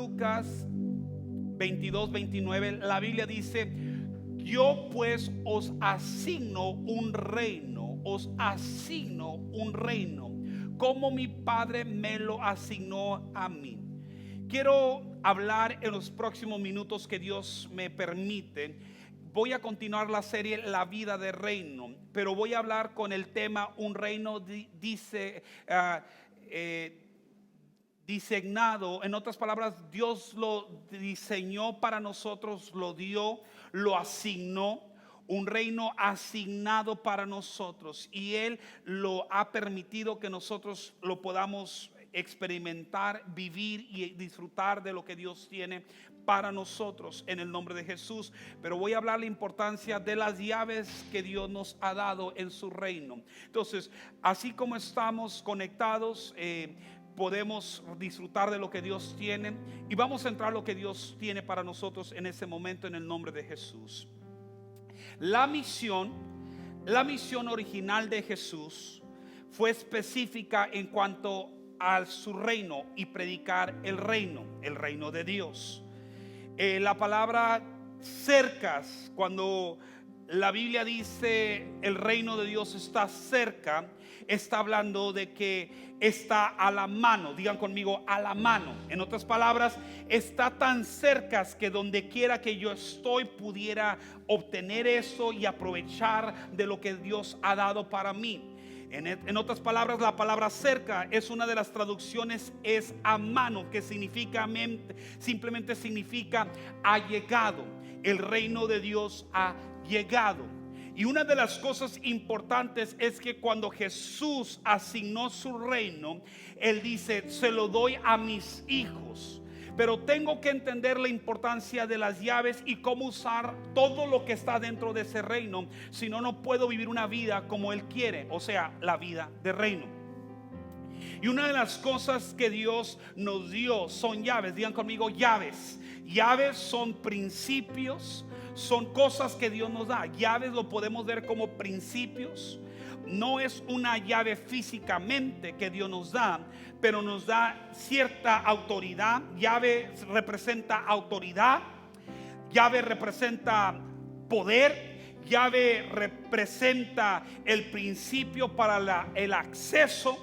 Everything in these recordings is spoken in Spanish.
Lucas 22, 29, la Biblia dice: yo pues os asigno un reino, como mi Padre me lo asignó a mí. Quiero hablar en los próximos minutos que Dios me permite. Voy a continuar la serie La vida de reino, pero voy a hablar con el tema un reino designado. En otras palabras, Dios lo diseñó para nosotros, lo dio, lo asignó. Un reino asignado para nosotros, y Él lo ha permitido que nosotros lo podamos experimentar, vivir y disfrutar de lo que Dios tiene para nosotros en el nombre de Jesús. Pero voy a hablar la importancia de las llaves que Dios nos ha dado en su reino. Entonces, así como estamos conectados, podemos disfrutar de lo que Dios tiene, y vamos a entrar a lo que Dios tiene para nosotros en ese momento en el nombre de Jesús. La misión original de Jesús fue específica en cuanto a su reino y predicar el reino de Dios. La palabra cercas, cuando la Biblia dice el reino de Dios está cerca, está hablando de que está a la mano. Digan conmigo, a la mano. En otras palabras, está tan cerca que donde quiera que yo estoy pudiera obtener eso y aprovechar de lo que Dios ha dado para mí. En otras palabras, la palabra cerca es una de las traducciones, es a mano, que simplemente significa ha llegado. El reino de Dios ha llegado. Y una de las cosas importantes es que cuando Jesús asignó su reino, Él dice: se lo doy a mis hijos. Pero tengo que entender la importancia de las llaves y cómo usar todo lo que está dentro de ese reino. Si no, no puedo vivir una vida como Él quiere, o sea, la vida de reino. Y una de las cosas que Dios nos dio son llaves. Digan conmigo, llaves. Llaves son principios, son cosas que Dios nos da. Llaves lo podemos ver como principios. No es una llave físicamente que Dios nos da, pero nos da cierta autoridad. Llave representa autoridad, llave representa poder, llave representa el principio para el acceso.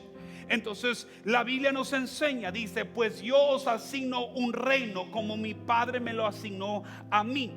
Entonces la Biblia nos enseña, dice: pues yo os asigno un reino como mi Padre me lo asignó a mí.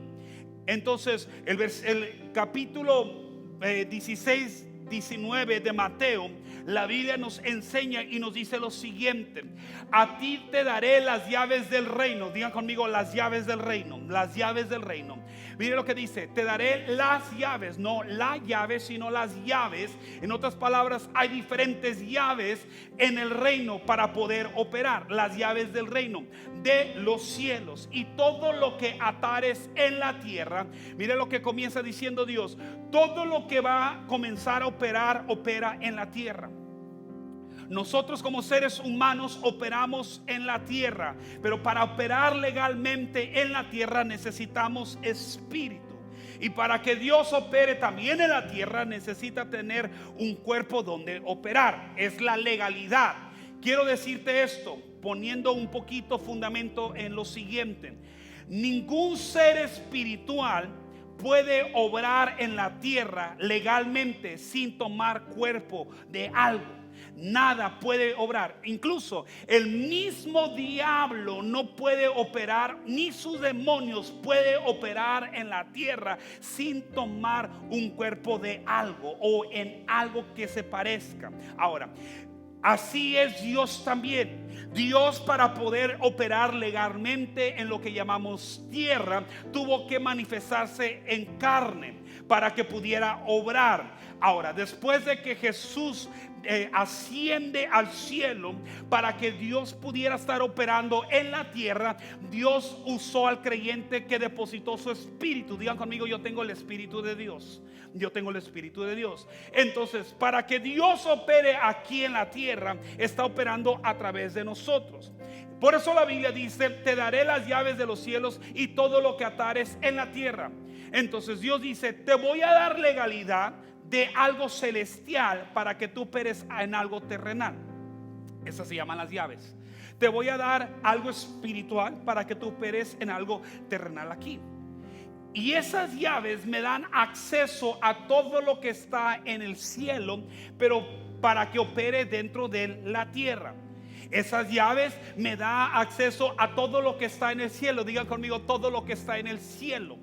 Entonces el capítulo 16, 19 de Mateo, la Biblia nos enseña y nos dice lo siguiente: a ti te daré las llaves del reino. Digan conmigo, las llaves del reino, las llaves del reino. Mire lo que dice: te daré las llaves, no la llave, sino las llaves. En otras palabras, hay diferentes llaves en el reino para poder operar. Las llaves del reino de los cielos, y todo lo que atares en la tierra. Mire lo que comienza diciendo Dios: todo lo que va a comenzar a operar, opera en la tierra. Nosotros como seres humanos operamos en la tierra, pero para operar legalmente en la tierra necesitamos espíritu. Y para que Dios opere también en la tierra necesita tener un cuerpo donde operar. Es la legalidad. Quiero decirte esto poniendo un poquito fundamento en lo siguiente: ningún ser espiritual puede obrar en la tierra legalmente sin tomar cuerpo de algo. Nada puede obrar. Incluso el mismo diablo no puede operar, ni sus demonios puede operar en la tierra sin tomar un cuerpo de algo o en algo que se parezca. Ahora, así es Dios también. Dios, para poder operar legalmente en lo que llamamos tierra, tuvo que manifestarse en carne para que pudiera obrar. Ahora, después de que Jesús asciende al cielo para que Dios pudiera estar operando en la tierra, Dios usó al creyente que depositó su espíritu. Digan conmigo, yo tengo el espíritu de Dios. Yo tengo el espíritu de Dios. Entonces, para que Dios opere aquí en la tierra, está operando a través de nosotros. Por eso la Biblia dice: te daré las llaves de los cielos y todo lo que atares en la tierra. Entonces Dios dice: te voy a dar legalidad de algo celestial para que tú operes en algo terrenal. Esas se llaman las llaves. Te voy a dar algo espiritual para que tú operes en algo terrenal aquí. Y esas llaves me dan acceso a todo lo que está en el cielo, pero para que opere dentro de la tierra. Esas llaves me da acceso a todo lo que está en el cielo. Digan conmigo, todo lo que está en el cielo.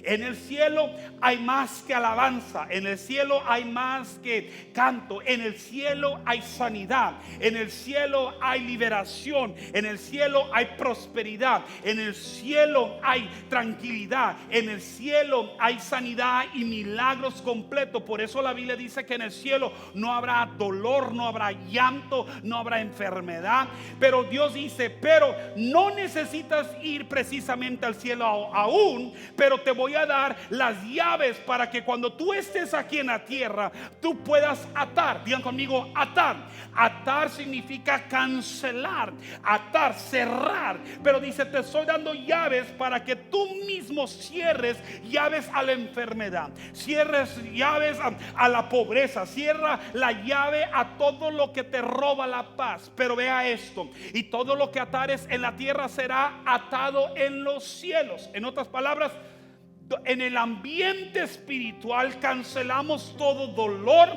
En el cielo hay más que alabanza. En el cielo hay más que canto. En el cielo hay sanidad. En el cielo hay liberación. En el cielo hay prosperidad. En el cielo hay tranquilidad. En el cielo hay sanidad y milagros completos. Por eso la Biblia dice que en el cielo no habrá dolor, no habrá llanto, no habrá enfermedad. Pero Dios dice, pero no necesitas ir precisamente al cielo aún, pero te voy a dar las llaves para que cuando tú estés aquí en la tierra, tú puedas atar. Digan conmigo, atar. Atar significa cancelar, atar, cerrar. Pero dice, te estoy dando llaves para que tú mismo cierres llaves a la enfermedad, cierres llaves a la pobreza, cierra la llave a todo lo que te roba la paz. Pero vea esto, y todo lo que atares en la tierra será atado en los cielos. En otras palabras, en el ambiente espiritual cancelamos todo dolor,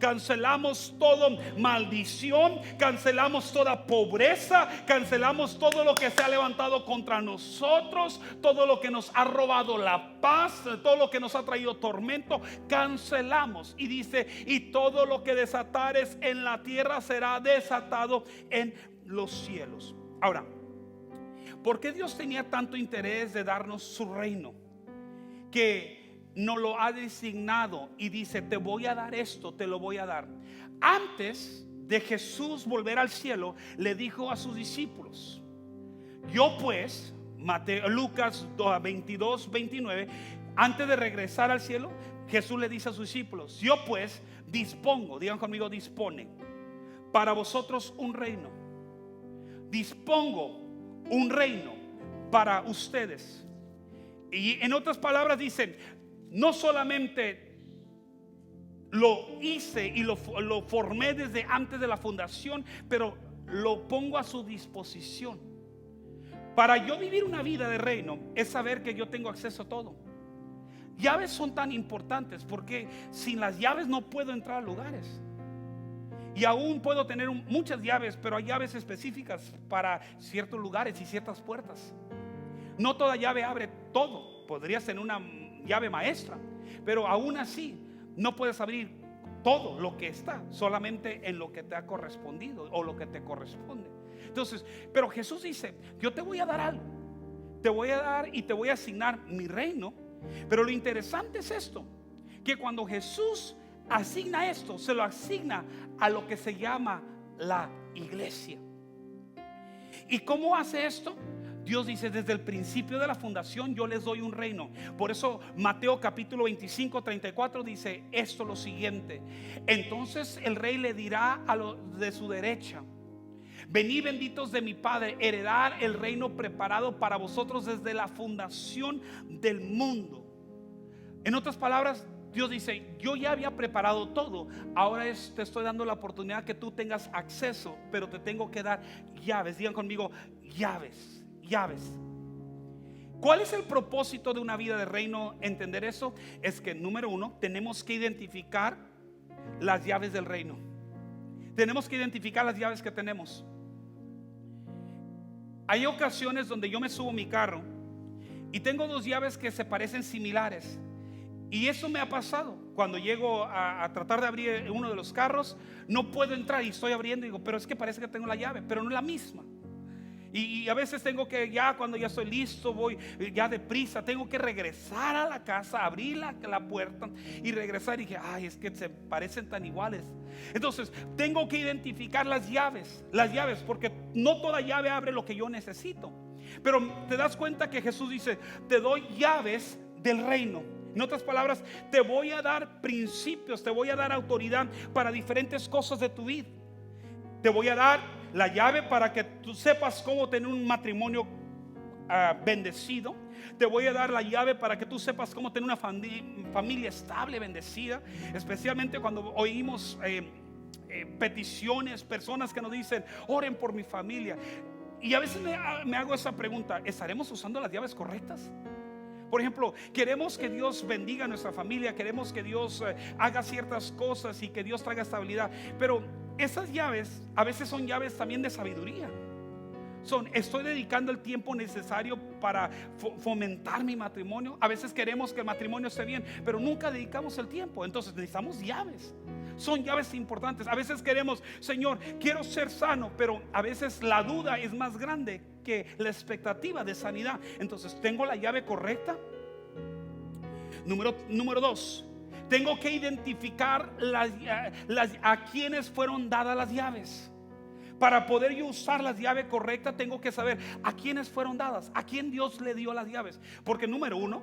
cancelamos toda maldición, cancelamos toda pobreza, cancelamos todo lo que se ha levantado contra nosotros, todo lo que nos ha robado la paz, todo lo que nos ha traído tormento, cancelamos. Y dice, y todo lo que desatares en la tierra será desatado en los cielos. Ahora, ¿por qué Dios tenía tanto interés de darnos su reino? Que nos lo ha designado y dice, te voy a dar esto, te lo voy a dar. Antes de Jesús volver al cielo, le dijo a sus discípulos, yo pues, Lucas 22, 29, antes de regresar al cielo, Jesús le dice a sus discípulos, yo pues dispongo, digan conmigo, dispone para vosotros un reino. Dispongo un reino para ustedes. Y en otras palabras dicen, no solamente lo hice y lo formé desde antes de la fundación, pero lo pongo a su disposición. Para yo vivir una vida de reino es saber que yo tengo acceso a todo. Llaves son tan importantes porque sin las llaves no puedo entrar a lugares. Y aún puedo tener muchas llaves, pero hay llaves específicas para ciertos lugares y ciertas puertas. No toda llave abre todo. Podrías tener una llave maestra, pero aún así no puedes abrir todo lo que está, solamente en lo que te ha correspondido o lo que te corresponde. Entonces, pero Jesús dice, yo te voy a dar algo, te voy a dar y te voy a asignar mi reino. Pero lo interesante es esto, que cuando Jesús asigna esto, se lo asigna a lo que se llama la iglesia. ¿Y cómo hace esto? Dios dice, desde el principio de la fundación yo les doy un reino. Por eso Mateo capítulo 25, 34 dice esto lo siguiente: entonces el rey le dirá a los de su derecha, venid benditos de mi Padre, heredar el reino preparado para vosotros desde la fundación del mundo. En otras palabras, Dios dice, yo ya había preparado todo. Ahora te estoy dando la oportunidad que tú tengas acceso, pero te tengo que dar llaves. Digan conmigo, llaves. Llaves. ¿Cuál es el propósito de una vida de reino? Entender eso es que, número uno, tenemos que identificar las llaves del reino. Tenemos que identificar las llaves que tenemos. Hay ocasiones donde yo me subo a mi carro y tengo dos llaves que se parecen similares. Y eso me ha pasado. Cuando llego a tratar de abrir uno de los carros, no puedo entrar y estoy abriendo y digo, pero es que parece que tengo la llave, pero no es la misma. Y a veces tengo que, ya cuando ya estoy listo, voy ya deprisa, tengo que regresar a la casa, abrir la puerta y regresar. Y dije, ay, es que se parecen tan iguales. Entonces tengo que identificar las llaves, porque no toda llave abre lo que yo necesito. Pero te das cuenta que Jesús dice, te doy llaves del reino. En otras palabras, te voy a dar principios, te voy a dar autoridad para diferentes cosas de tu vida. Te voy a dar la llave para que tú sepas cómo tener un matrimonio bendecido. Te voy a dar la llave para que tú sepas cómo tener una familia estable, bendecida. Especialmente cuando oímos peticiones, personas que nos dicen, oren por mi familia. Y a veces me hago esa pregunta: ¿estaremos usando las llaves correctas? Por ejemplo, queremos que Dios bendiga a nuestra familia, queremos que Dios haga ciertas cosas y que Dios traiga estabilidad, pero esas llaves a veces son llaves también de sabiduría. Estoy dedicando el tiempo necesario para fomentar mi matrimonio. A veces queremos que el matrimonio esté bien, pero nunca dedicamos el tiempo. Entonces necesitamos llaves. Son llaves importantes. A veces queremos, Señor, quiero ser sano, pero a veces la duda es más grande que la expectativa de sanidad. Entonces, ¿tengo la llave correcta? Número 2, tengo que identificar a quienes fueron dadas las llaves. Para poder yo usar las llaves correctas, tengo que saber a quiénes fueron dadas, a quién Dios le dio las llaves. Porque número 1,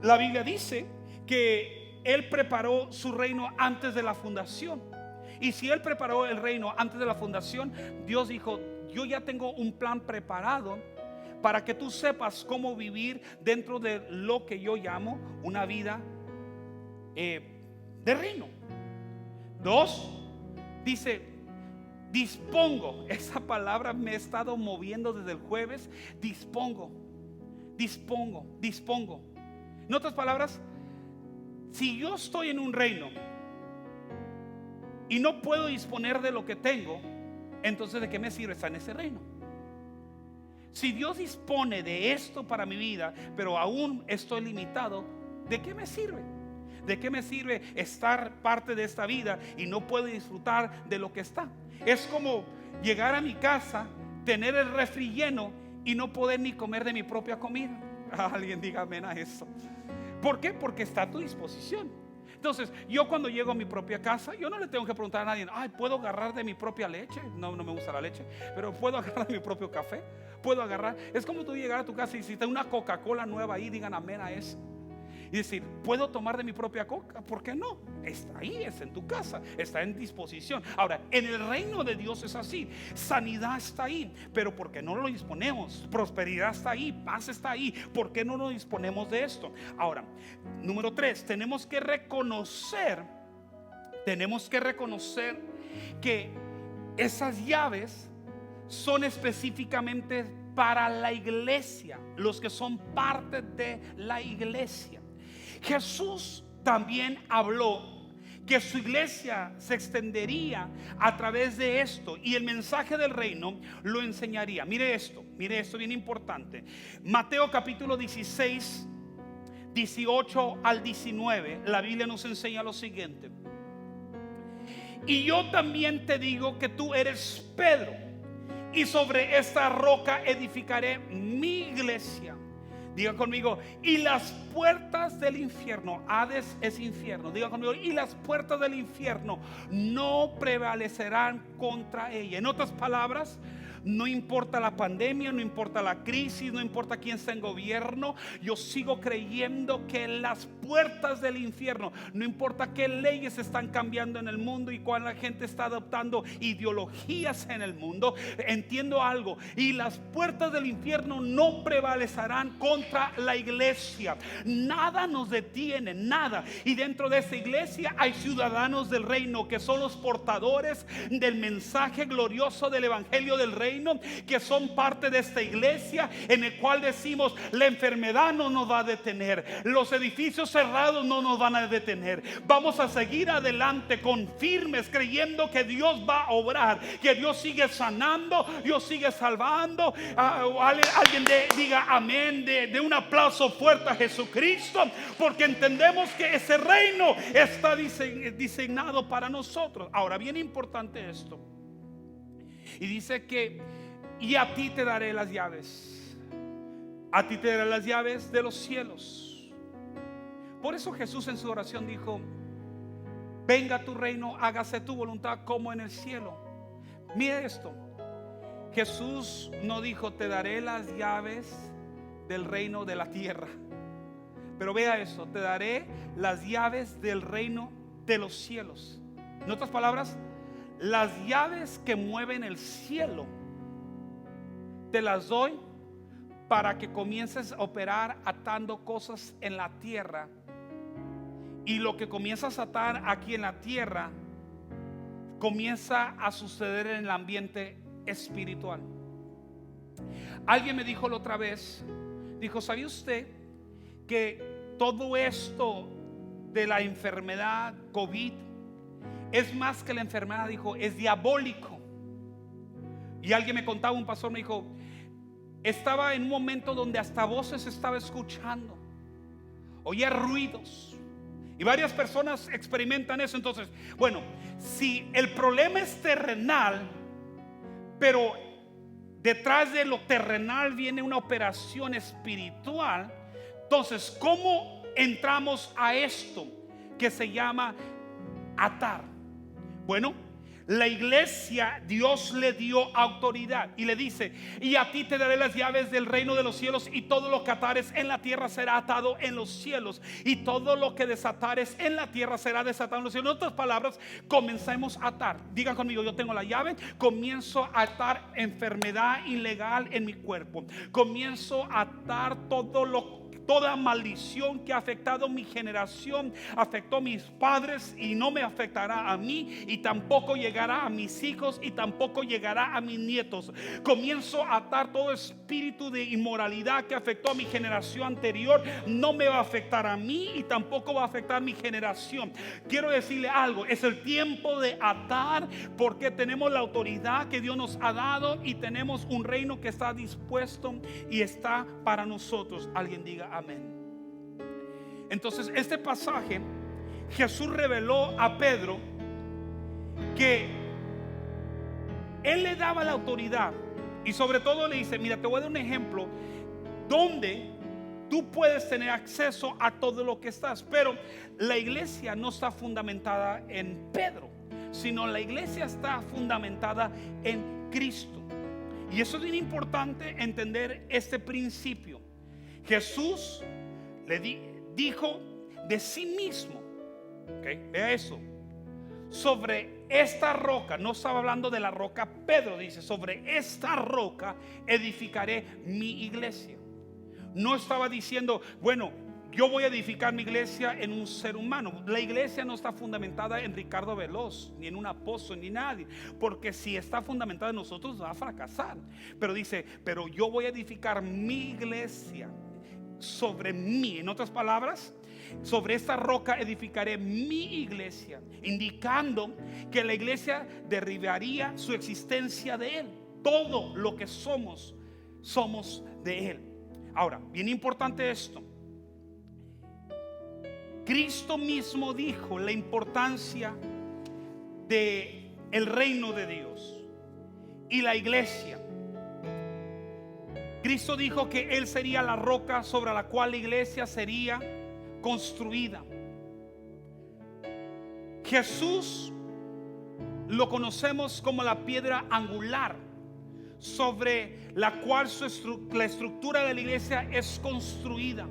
la Biblia dice que Él preparó su reino antes de la fundación. Y si Él preparó el reino antes de la fundación, Dios dijo: yo ya tengo un plan preparado para que tú sepas cómo vivir dentro de lo que yo llamo una vida de reino. 2, dice: dispongo. Esa palabra me ha estado moviendo desde el jueves. Dispongo. En otras palabras, si yo estoy en un reino y no puedo disponer de lo que tengo, entonces ¿de qué me sirve estar en ese reino? Si Dios dispone de esto para mi vida, pero aún estoy limitado, ¿de qué me sirve? ¿De qué me sirve estar parte de esta vida y no puedo disfrutar de lo que está? Es como llegar a mi casa, tener el refri lleno y no poder ni comer de mi propia comida. Alguien diga amén a eso. ¿Por qué? Porque está a tu disposición. Entonces, yo cuando llego a mi propia casa, yo no le tengo que preguntar a nadie: ay, ¿puedo agarrar de mi propia leche? No me gusta la leche, pero ¿puedo agarrar de mi propio café? ¿Puedo agarrar? Es como tú llegar a tu casa y si está una Coca-Cola nueva ahí, digan amén a eso. Y decir: ¿puedo tomar de mi propia coca? ¿Por qué no? Está ahí, es en tu casa, está en disposición. Ahora, en el reino de Dios es así. Sanidad está ahí, pero ¿por qué no lo disponemos? Prosperidad está ahí, paz está ahí. ¿Por qué no nos disponemos de esto? Ahora, número 3, tenemos que reconocer que esas llaves son específicamente para la iglesia, los que son parte de la iglesia. Jesús también habló que su iglesia se extendería a través de esto y el mensaje del reino lo enseñaría. Mire esto bien importante. Mateo capítulo 16, 18 al 19, la Biblia nos enseña lo siguiente: y yo también te digo que tú eres Pedro, y sobre esta roca edificaré mi iglesia. Diga conmigo: y las puertas del infierno, Hades es infierno, diga conmigo: y las puertas del infierno no prevalecerán contra ella. En otras palabras, no importa la pandemia, no importa la crisis, no importa quién está en gobierno, yo sigo creyendo que las puertas del infierno, no importa qué leyes están cambiando en el mundo y cuál la gente está adoptando ideologías en el mundo, entiendo algo: y las puertas del infierno no prevalecerán contra la iglesia. Nada nos detiene, nada. Y dentro de esa iglesia hay ciudadanos del reino que son los portadores del mensaje glorioso del evangelio del reino, que son parte de esta iglesia, en el cual decimos: la enfermedad no nos va a detener, los edificios cerrados no nos van a detener. Vamos a seguir adelante con firmes, creyendo que Dios va a obrar, que Dios sigue sanando, Dios sigue salvando. Alguien diga amén, de un aplauso fuerte a Jesucristo, porque entendemos que ese reino está diseñado para nosotros. Ahora, bien importante esto. Y dice que: y a ti te daré las llaves. A ti te daré las llaves de los cielos. Por eso Jesús en su oración dijo: venga tu reino, hágase tu voluntad como en el cielo. Mire esto: Jesús no dijo: te daré las llaves del reino de la tierra. Pero vea eso: te daré las llaves del reino de los cielos. En otras palabras, las llaves que mueven el cielo te las doy para que comiences a operar atando cosas en la tierra. Y lo que comienzas a atar aquí en la tierra comienza a suceder en el ambiente espiritual. Alguien me dijo la otra vez, dijo: ¿sabía usted que todo esto de la enfermedad COVID es más que la enfermedad? Dijo, es diabólico. Y alguien me contaba, un pastor me dijo, estaba en un momento donde hasta voces estaba escuchando, oía ruidos, y varias personas experimentan eso. Entonces, bueno, si el problema es terrenal, pero detrás de lo terrenal viene una operación espiritual, entonces, ¿cómo entramos a esto que se llama atar? Bueno, la iglesia, Dios le dio autoridad y le dice: y a ti te daré las llaves del reino de los cielos, y todo lo que atares en la tierra será atado en los cielos, y todo lo que desatares en la tierra será desatado en los cielos. En otras palabras, comencemos a atar. Digan conmigo: yo tengo la llave. Comienzo a atar enfermedad ilegal en mi cuerpo. Comienzo a atar toda maldición que ha afectado mi generación, afectó a mis padres y no me afectará a mí, y tampoco llegará a mis hijos, y tampoco llegará a mis nietos. Comienzo a atar todo espíritu de inmoralidad que afectó a mi generación anterior. No me va a afectar a mí y tampoco va a afectar a mi generación. Quiero decirle algo: es el tiempo de atar, porque tenemos la autoridad que Dios nos ha dado y tenemos un reino que está dispuesto y está para nosotros. Alguien diga amén. Entonces, este pasaje, Jesús reveló a Pedro que Él le daba la autoridad, y sobre todo le dice: mira, te voy a dar un ejemplo donde tú puedes tener acceso a todo lo que estás. Pero la iglesia no está fundamentada en Pedro, sino la iglesia está fundamentada en Cristo. Y eso es bien importante, entender este principio. Jesús le dijo de sí mismo, vea eso: sobre esta roca. No estaba hablando de la roca Pedro, dice: sobre esta roca edificaré mi iglesia. No estaba diciendo, bueno, yo voy a edificar mi iglesia en un ser humano. La iglesia no está fundamentada en Ricardo Veloz, ni en un apóstol, ni nadie, porque si está fundamentada en nosotros va a fracasar. Pero dice: pero yo voy a edificar mi iglesia sobre mí. En otras palabras, sobre esta roca edificaré mi iglesia, indicando que la iglesia derribaría su existencia de Él. Todo lo que somos de Él. Ahora, bien importante esto: Cristo mismo dijo la importancia de el reino de Dios y la iglesia. Cristo dijo que Él sería la roca sobre la cual la iglesia sería construida. Jesús lo conocemos como la piedra angular, sobre la cual la estructura de la iglesia es construida.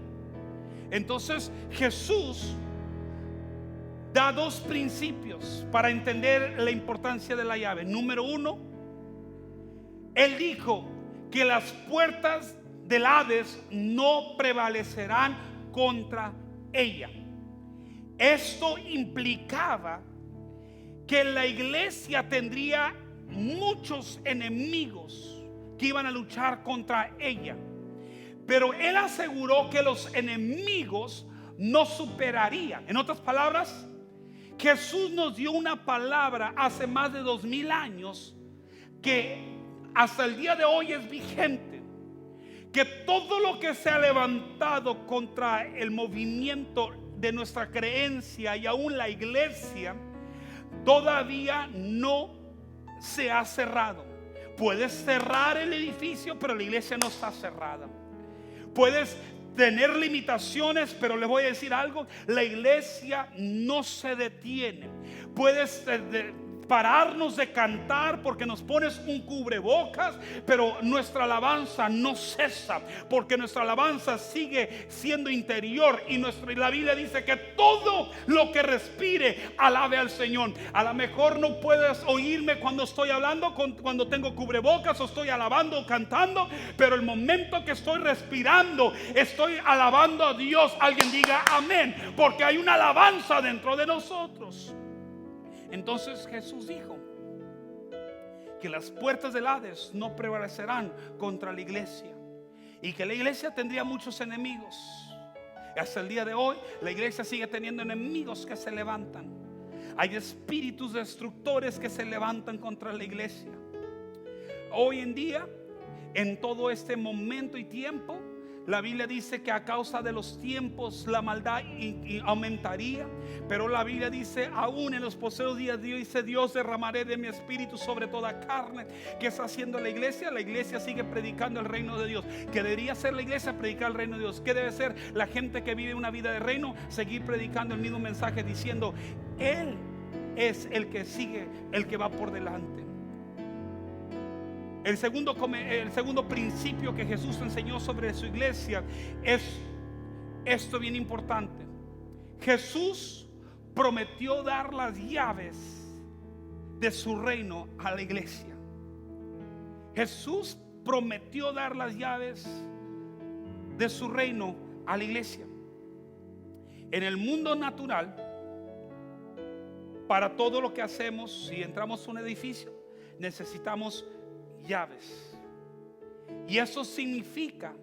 Entonces Jesús da dos principios para entender la importancia de la llave. Número uno, Él dijo que las puertas del Hades no prevalecerán contra ella. Esto implicaba que la iglesia tendría muchos enemigos que iban a luchar contra ella, pero Él aseguró que los enemigos no superarían. En otras palabras, Jesús nos dio una palabra hace más de 2000 años que hasta el día de hoy es vigente: que todo lo que se ha levantado contra el movimiento de nuestra creencia y aún la iglesia todavía no se ha cerrado. Puedes cerrar el edificio, pero la iglesia no está cerrada. Puedes tener limitaciones, pero les voy a decir algo: la iglesia no se detiene. Puedes pararnos de cantar porque nos pones un cubrebocas, pero nuestra alabanza no cesa, porque nuestra alabanza sigue siendo interior, y la Biblia dice que todo lo que respire alabe al Señor. A lo mejor no puedes oírme cuando estoy hablando, cuando tengo cubrebocas, o estoy alabando o cantando, pero el momento que estoy respirando, estoy alabando a Dios. Alguien diga amén, porque hay una alabanza dentro de nosotros. Entonces Jesús dijo: que las puertas del Hades no prevalecerán contra la iglesia, y que la iglesia tendría muchos enemigos. Hasta el día de hoy la iglesia sigue teniendo enemigos que se levantan. Hay espíritus destructores que se levantan contra la iglesia. Hoy en día, en todo este momento y tiempo, la Biblia dice que a causa de los tiempos la maldad aumentaría, pero la Biblia dice, aún en los postreros días, Dios derramaré de mi espíritu sobre toda carne. ¿Qué está haciendo la iglesia? La iglesia sigue predicando el reino de Dios. ¿Qué debería ser la iglesia? Predicar el reino de Dios. ¿Qué debe ser la gente que vive una vida de reino? Seguir predicando el mismo mensaje, diciendo, Él es el que sigue, el que va por delante. El segundo principio que Jesús enseñó sobre su iglesia es esto bien importante. Jesús prometió dar las llaves de su reino a la iglesia. Jesús prometió dar las llaves de su reino a la iglesia. En el mundo natural, para todo lo que hacemos, si entramos a un edificio, necesitamos llaves. Y eso significa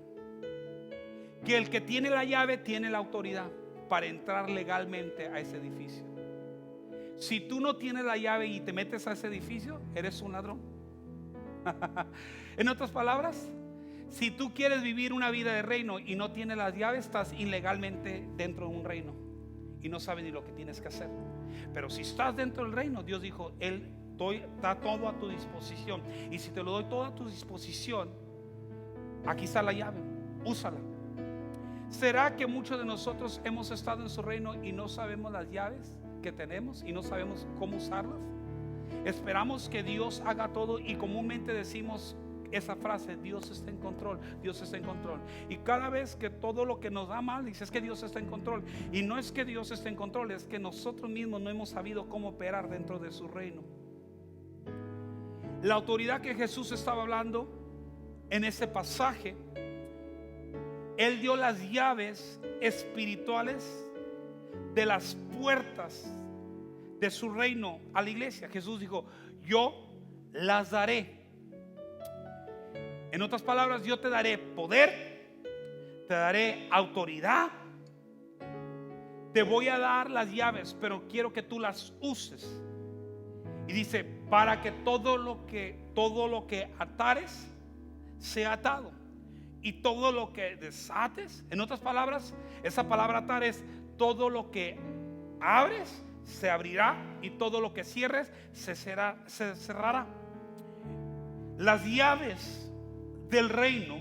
que el que tiene la llave tiene la autoridad para entrar legalmente a ese edificio. Si tú no tienes la llave y te metes a ese edificio, eres un ladrón. En otras palabras, si tú quieres vivir una vida de reino y no tienes las llaves, estás ilegalmente dentro de un reino y no sabes ni lo que tienes que hacer. Pero si estás dentro del reino, Dios dijo, está todo a tu disposición. Y si te lo doy todo a tu disposición, aquí está la llave, úsala. ¿Será que muchos de nosotros hemos estado en su reino y no sabemos las llaves que tenemos y no sabemos cómo usarlas? Esperamos que Dios haga todo y comúnmente decimos esa frase, Dios está en control, Dios está en control. Y cada vez que todo lo que nos da mal, dices que Dios está en control. Y no es que Dios esté en control, es que nosotros mismos no hemos sabido cómo operar dentro de su reino. La autoridad que Jesús estaba hablando en ese pasaje, Él dio las llaves espirituales de las puertas de su reino a la iglesia. Jesús dijo, yo las daré. En otras palabras, yo te daré poder, te daré autoridad, te voy a dar las llaves, pero quiero que tú las uses. Y dice, para que todo lo que atares sea atado, y todo lo que desates. En otras palabras, esa palabra atar es todo lo que abres se abrirá, y todo lo que cierres se cerrará. Las llaves del reino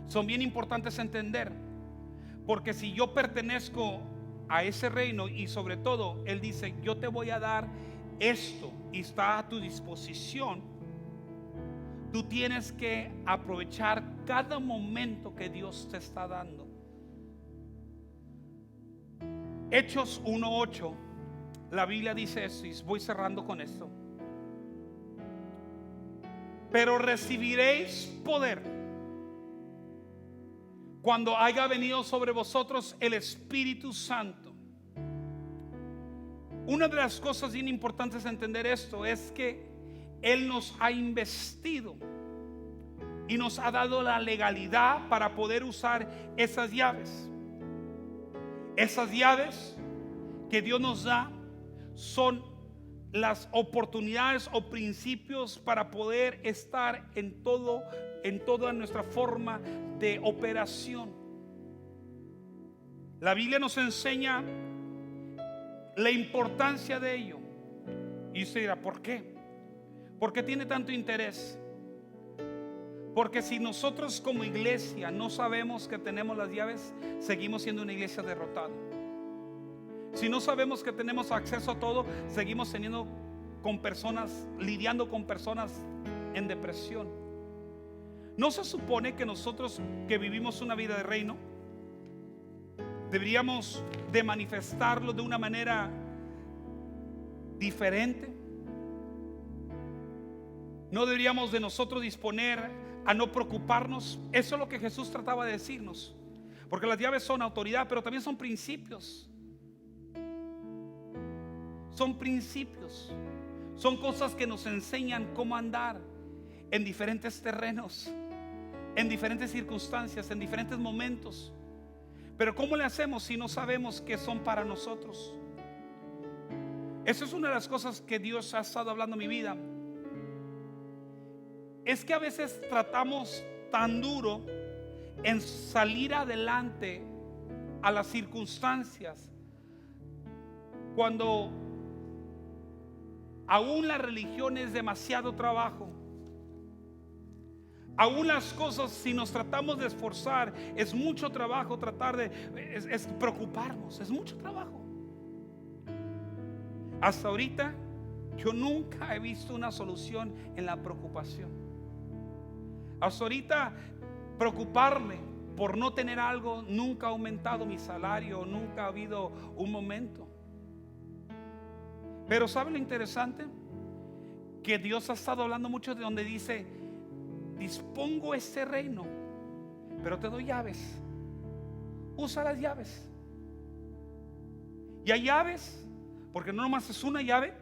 son bien importantes a entender, porque si yo pertenezco a ese reino, y sobre todo Él dice, yo te voy a dar esto y está a tu disposición, tú tienes que aprovechar cada momento que Dios te está dando. Hechos 1:8, la Biblia dice eso, y voy cerrando con esto. Pero recibiréis poder cuando haya venido sobre vosotros el Espíritu Santo. Una de las cosas bien importantes a entender esto es que Él nos ha investido y nos ha dado la legalidad para poder usar esas llaves. Esas llaves que Dios nos da son las oportunidades o principios para poder estar en toda nuestra forma de operación. La Biblia nos enseña la importancia de ello. Y usted dirá, ¿por qué? ¿Por qué tiene tanto interés? Porque si nosotros como iglesia no sabemos que tenemos las llaves, seguimos siendo una iglesia derrotada. Si no sabemos que tenemos acceso a todo, seguimos lidiando con personas en depresión. ¿No se supone que nosotros que vivimos una vida de reino deberíamos de manifestarlo de una manera diferente? ¿No deberíamos de nosotros disponer a no preocuparnos? Eso es lo que Jesús trataba de decirnos, porque las llaves son autoridad, pero también son principios. Son principios, Son cosas que nos enseñan cómo andar en diferentes terrenos, en diferentes circunstancias, en diferentes momentos. Pero ¿cómo le hacemos si no sabemos que son para nosotros? Esa es una de las cosas que Dios ha estado hablando en mi vida. Es que a veces tratamos tan duro en salir adelante a las circunstancias, cuando aún la religión es demasiado trabajo. Aún las cosas, si nos tratamos de esforzar, es mucho trabajo tratar de es preocuparnos, es mucho trabajo. Hasta ahorita yo nunca he visto una solución en la preocupación. Hasta ahorita preocuparme por no tener algo nunca ha aumentado mi salario, nunca ha habido un momento. Pero ¿sabe lo interesante? Que Dios ha estado hablando mucho de donde dice: dispongo este reino, pero te doy llaves. Usa las llaves. Y hay llaves, porque no nomás es una llave,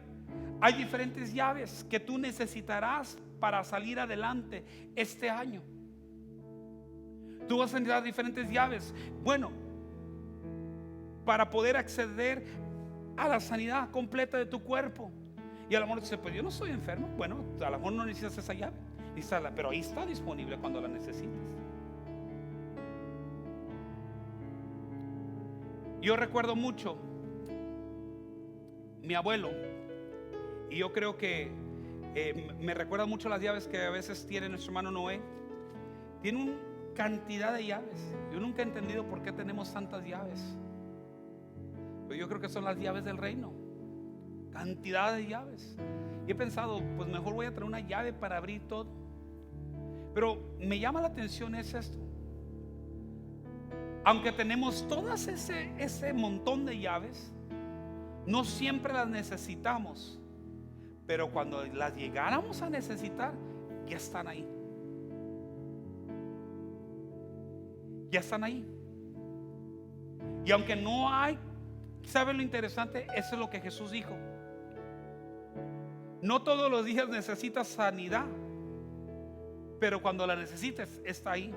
hay diferentes llaves que tú necesitarás para salir adelante este año. Tú vas a necesitar diferentes llaves. Bueno, para poder acceder a la sanidad completa de tu cuerpo. Y a lo mejor dices: pues yo no estoy enfermo. Bueno, a lo mejor no necesitas esa llave, pero ahí está disponible cuando la necesites. Yo recuerdo mucho mi abuelo, y yo creo que me recuerda mucho las llaves que a veces tiene nuestro hermano Noé. Tiene una cantidad de llaves. Yo nunca he entendido por qué tenemos tantas llaves, pero yo creo que son las llaves del reino. Cantidad de llaves. Y he pensado: pues mejor voy a traer una llave para abrir todo. Pero me llama la atención es esto: aunque tenemos todas ese montón de llaves, no siempre las necesitamos. Pero cuando las llegáramos a necesitar, ya están ahí. Ya están ahí. Y aunque no hay, ¿sabe lo interesante? Eso es lo que Jesús dijo. No todos los días necesitas sanidad, pero cuando la necesites, está ahí.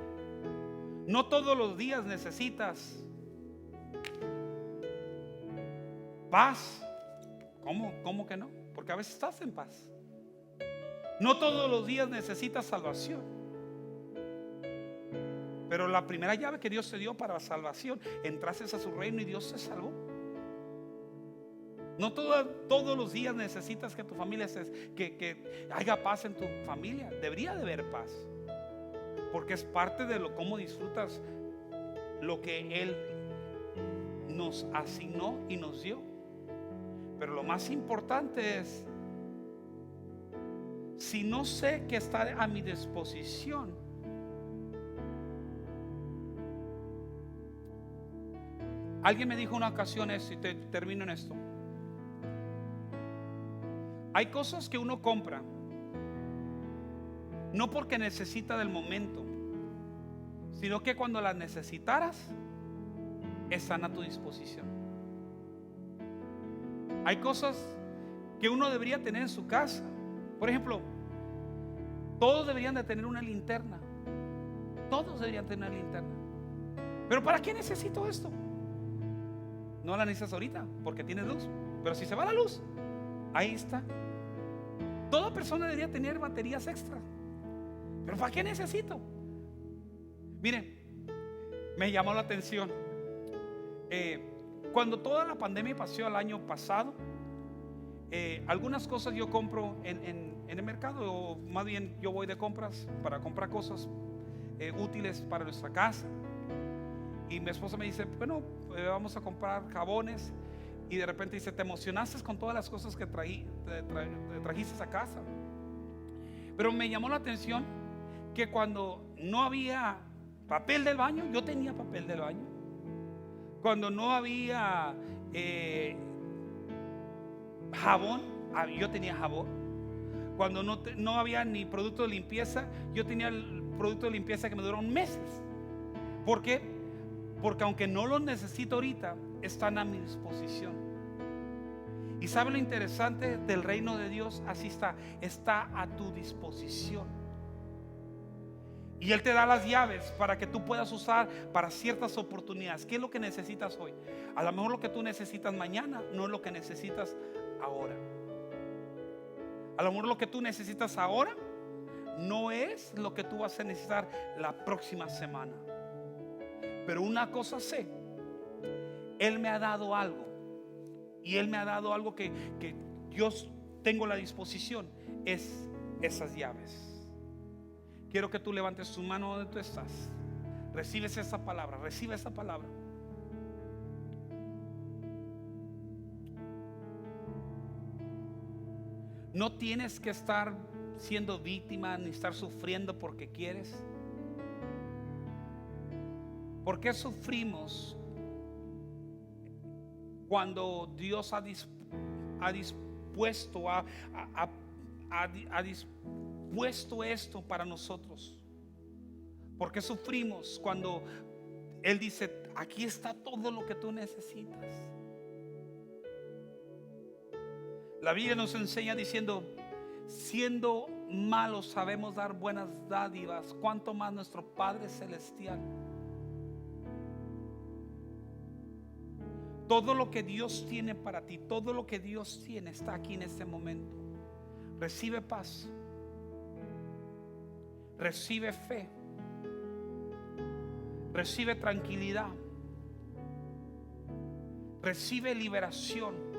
No todos los días necesitas paz. ¿Cómo que no? Porque a veces estás en paz. No todos los días necesitas salvación, pero la primera llave que Dios te dio para la salvación, entraste a su reino y Dios te salvó. No todos los días necesitas que tu familia que haya paz en tu familia. Debería de haber paz, porque es parte de cómo disfrutas lo que Él nos asignó y nos dio. Pero lo más importante es: si no sé que está a mi disposición, alguien me dijo una ocasión esto, y termino en esto: hay cosas que uno compra no porque necesita del momento, sino que cuando las necesitaras, están a tu disposición. Hay cosas que uno debería tener en su casa. Por ejemplo, todos deberían de tener una linterna. Todos deberían tener una linterna. Pero ¿para qué necesito esto? No la necesitas ahorita porque tienes luz, pero si se va la luz, ahí está. Toda persona debería tener baterías extra. ¿Pero para qué necesito? Miren, me llamó la atención cuando toda la pandemia pasó el año pasado. Algunas cosas yo compro en el mercado, o más bien yo voy de compras para comprar cosas útiles para nuestra casa. Y mi esposa me dice: bueno, vamos a comprar jabones. Y de repente dice: te emocionaste con todas las cosas que trajiste a casa. Pero me llamó la atención que cuando no había papel del baño, yo tenía papel del baño. Cuando no había jabón, yo tenía jabón. Cuando no había ni producto de limpieza, yo tenía el producto de limpieza que me duró meses. ¿Por qué? Porque aunque no los necesito ahorita, están a mi disposición. Y sabe lo interesante del reino de Dios, así está a tu disposición. Y Él te da las llaves para que tú puedas usar para ciertas oportunidades. ¿Qué es lo que necesitas hoy? A lo mejor lo que tú necesitas mañana no es lo que necesitas ahora. A lo mejor lo que tú necesitas ahora no es lo que tú vas a necesitar la próxima semana. Pero una cosa sé, Él me ha dado algo. Y Él me ha dado algo que yo tengo la disposición. Es esas llaves. Quiero que tú levantes tu mano donde tú estás. Recibes esa palabra. Recibe esa palabra. No tienes que estar siendo víctima ni estar sufriendo porque quieres. ¿Por qué sufrimos cuando Dios ha dispuesto esto para nosotros? ¿Por qué sufrimos cuando Él dice: aquí está todo lo que tú necesitas? La Biblia nos enseña diciendo: siendo malos sabemos dar buenas dádivas, cuánto más nuestro Padre Celestial. Todo lo que Dios tiene para ti, todo lo que Dios tiene está aquí en este momento. Recibe paz, recibe fe, recibe tranquilidad, recibe liberación.